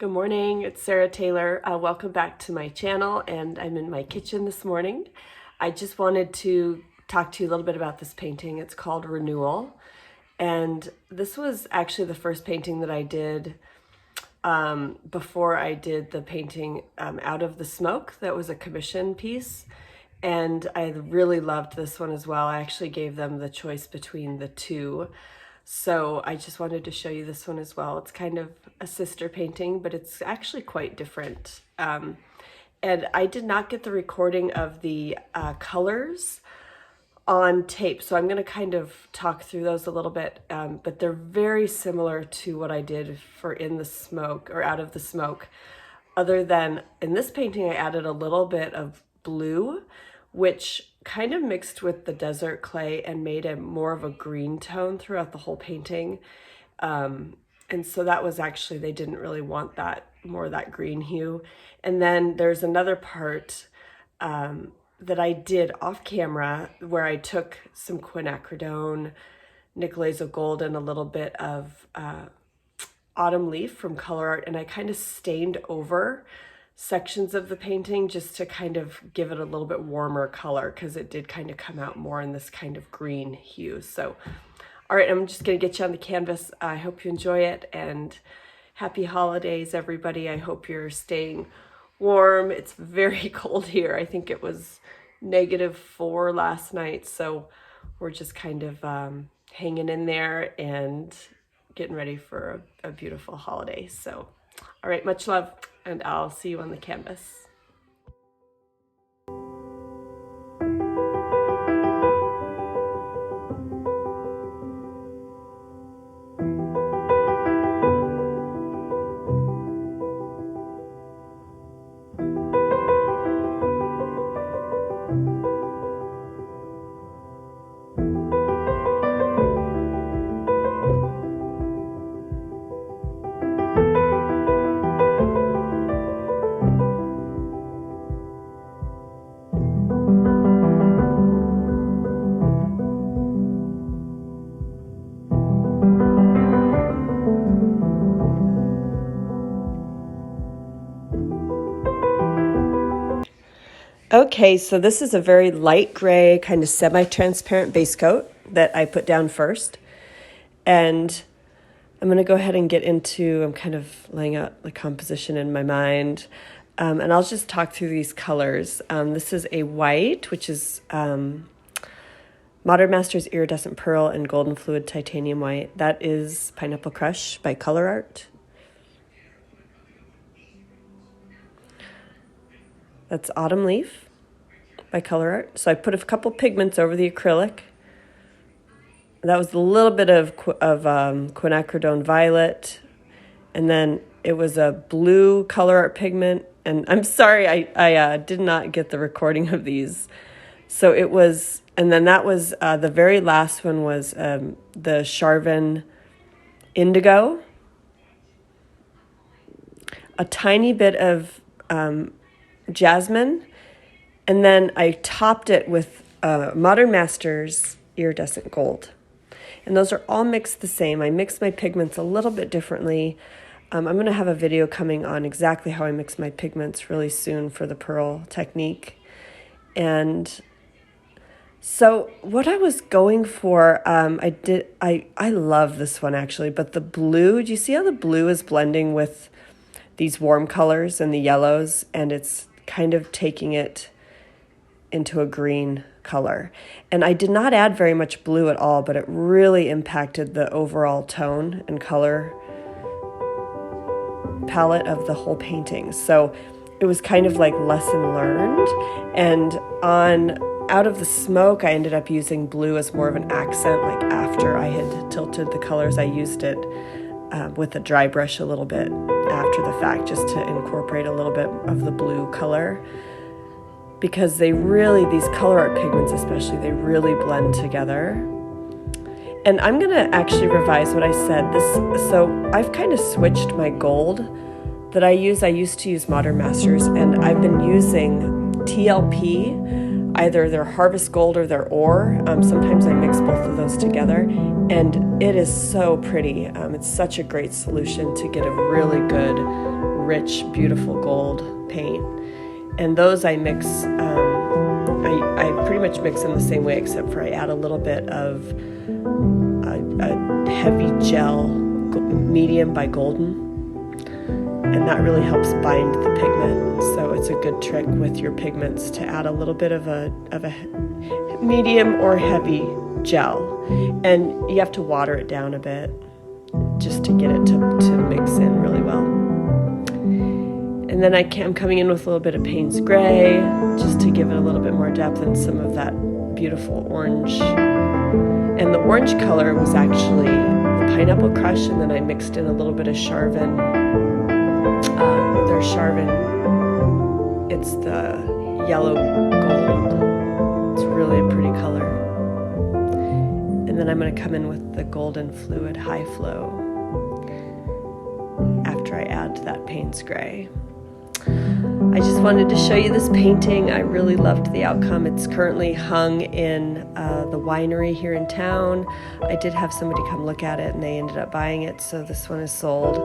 Good morning, it's Sarah Taylor. Welcome back to my channel, and I'm in my kitchen this morning. I just wanted to talk to you a little bit about this painting. It's called Renewal, and this was actually the first painting that I did before I did the painting Out of the Smoke. That was a commission piece, and I really loved this one as well. I actually gave them the choice between the two. So I just wanted to show you this one as well. It's kind of a sister painting, but it's actually quite different. And I did not get the recording of the colors on tape, so I'm going to kind of talk through those a little bit, but they're very similar to what I did for In the Smoke or Out of the Smoke, other than in this painting I added a little bit of blue, which kind of mixed with the desert clay and made it more of a green tone throughout the whole painting. And so that was actually, they didn't really want that, more of that green hue. And then there's another part that I did off camera where I took some quinacridone, nickel azo gold, and a little bit of autumn leaf from Color Art, and I kind of stained over sections of the painting just to kind of give it a little bit warmer color, because it did kind of come out more in this kind of green hue. So all right, I'm just going to get you on the canvas. I hope you enjoy it, and happy holidays, everybody. I hope you're staying warm. It's very cold here. I think it was -4 last night, so we're just kind of hanging in there and getting ready for a beautiful holiday. So all right, much love, and I'll see you on the canvas. Okay, so this is a very light gray, kind of semi-transparent base coat that I put down first. And I'm going to go ahead and get into, I'm kind of laying out the composition in my mind. And I'll just talk through these colors. This is a white, which is Modern Masters Iridescent Pearl and Golden Fluid Titanium White. That is Pineapple Crush by Color Art. That's Autumn Leaf by Color Art. So I put a couple pigments over the acrylic. That was a little bit of quinacridone violet, and then it was a blue Color Art pigment. And I'm sorry, I did not get the recording of these. So it was, and then that was the very last one was the Charvin Indigo, a tiny bit of jasmine, and then I topped it with Modern Masters Iridescent Gold. And those are all mixed the same. I mix my pigments a little bit differently. I'm going to have a video coming on exactly how I mix my pigments really soon for the pearl technique. And so what I was going for, I love this one actually, but the blue, do you see how the blue is blending with these warm colors and the yellows, and it's kind of taking it into a green color. And I did not add very much blue at all, but it really impacted the overall tone and color palette of the whole painting. So it was kind of like lesson learned. And on Out of the Smoke, I ended up using blue as more of an accent. Like after I had tilted the colors, I used it with a dry brush a little bit after the fact, just to incorporate a little bit of the blue color, because they really, these Color Art pigments especially, they really blend together. And I'm gonna actually revise what I said. So I've kind of switched my gold that I use. I used to use Modern Masters, and I've been using TLP, either their Harvest Gold or their Ore. Sometimes I mix both of those together, and it is so pretty. It's such a great solution to get a really good rich, beautiful gold paint. And those I mix, I pretty much mix them the same way, except for I add a little bit of a heavy gel, medium by golden, and that really helps bind the pigment. So it's a good trick with your pigments to add a little bit of a medium or heavy gel, and you have to water it down a bit just to get it to mix in really well. And then I'm coming in with a little bit of Payne's Gray just to give it a little bit more depth and some of that beautiful orange. And the orange color was actually the pineapple crush, and then I mixed in a little bit of Charvin. There's Charvin, it's the yellow gold. It's really a pretty color. And then I'm going to come in with the golden fluid high flow after I add that Payne's Gray. I just wanted to show you this painting. I really loved the outcome. It's currently hung in the winery here in town. I did have somebody come look at it and they ended up buying it, so this one is sold.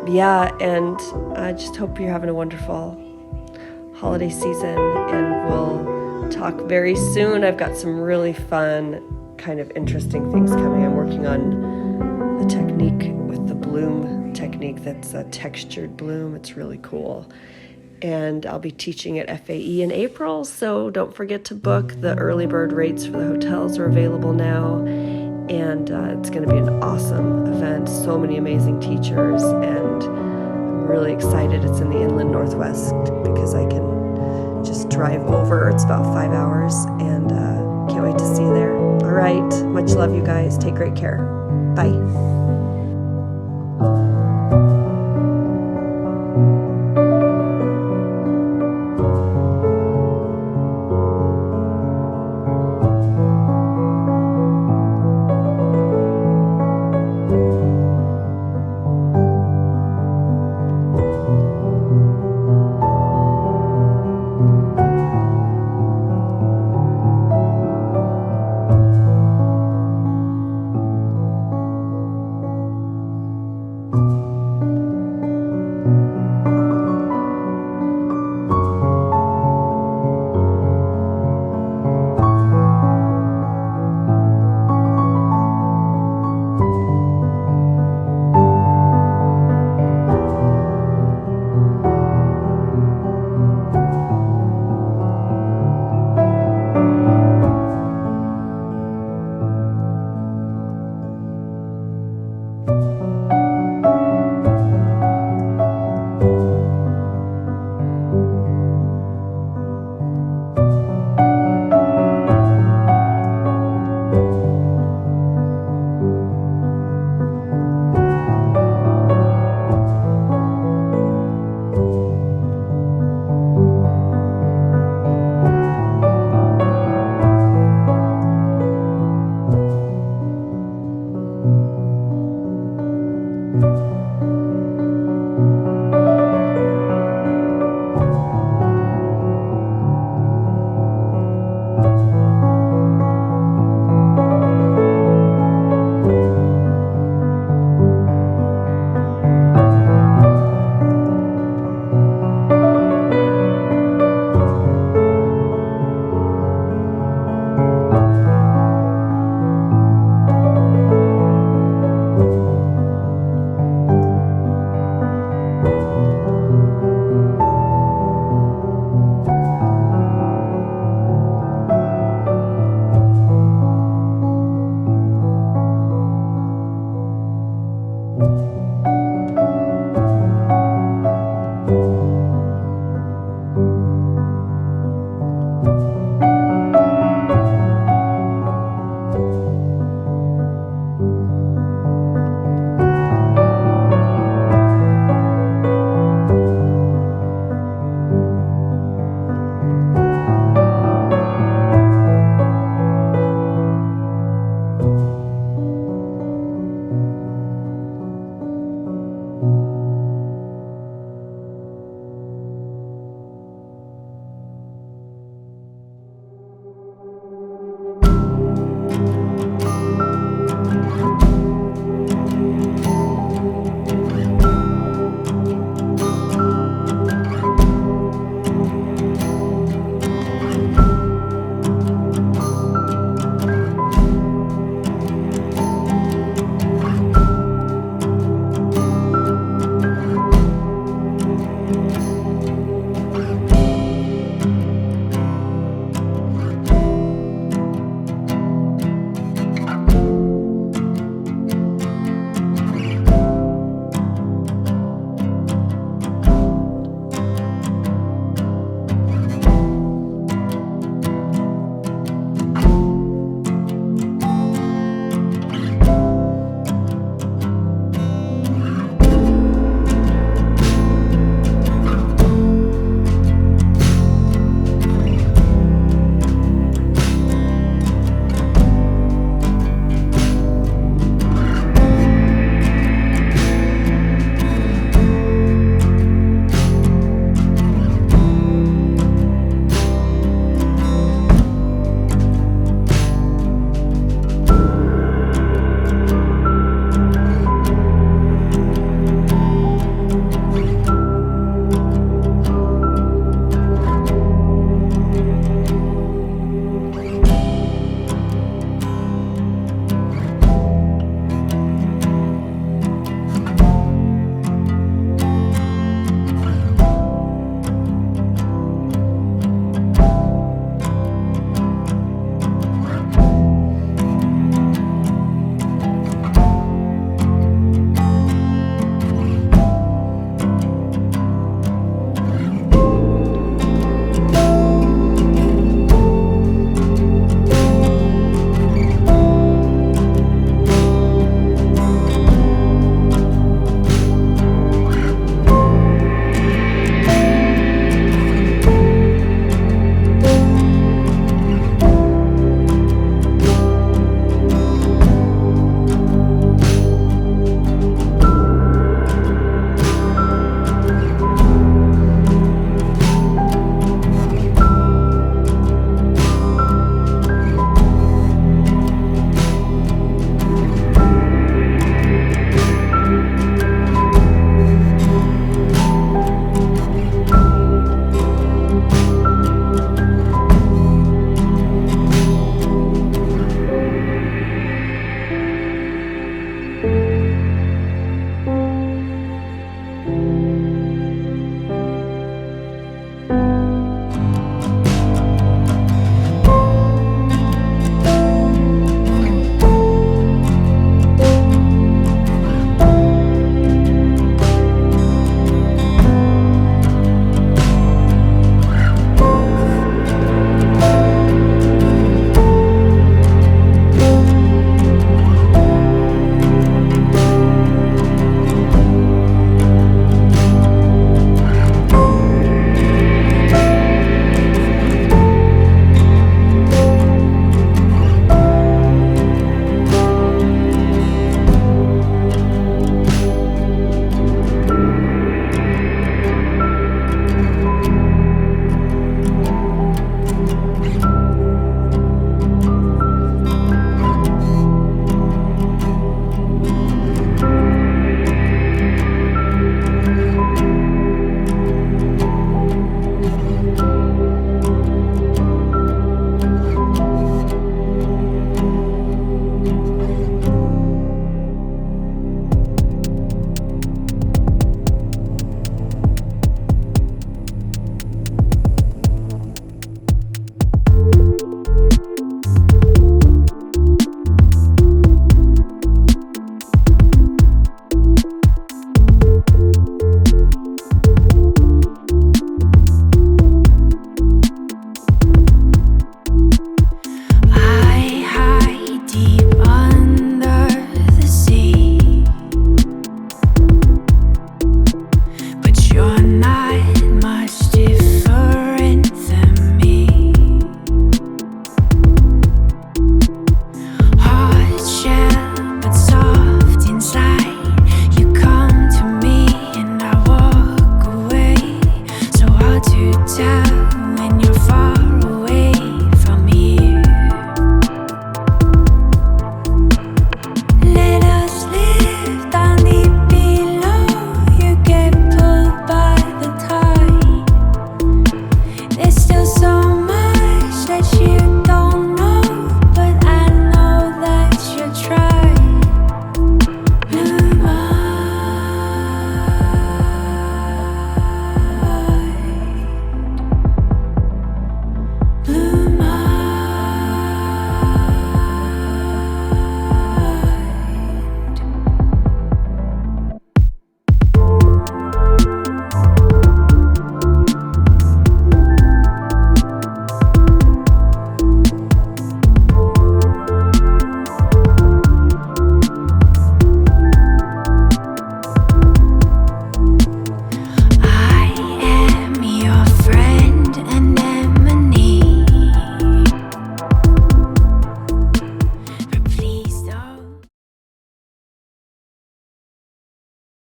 Yeah, and I just hope you're having a wonderful holiday season, and we'll talk very soon. I've got some really fun, kind of interesting things coming. I'm working on the technique with the bloom technique that's a textured bloom. It's really cool. And I'll be teaching at FAE in April, so don't forget to book. The early bird rates for the hotels are available now, and it's going to be an awesome event. So many amazing teachers, and I'm really excited. It's in the inland Northwest because I can just drive over. It's about 5 hours, and can't wait to see you there. All right, much love, you guys. Take great care. Bye.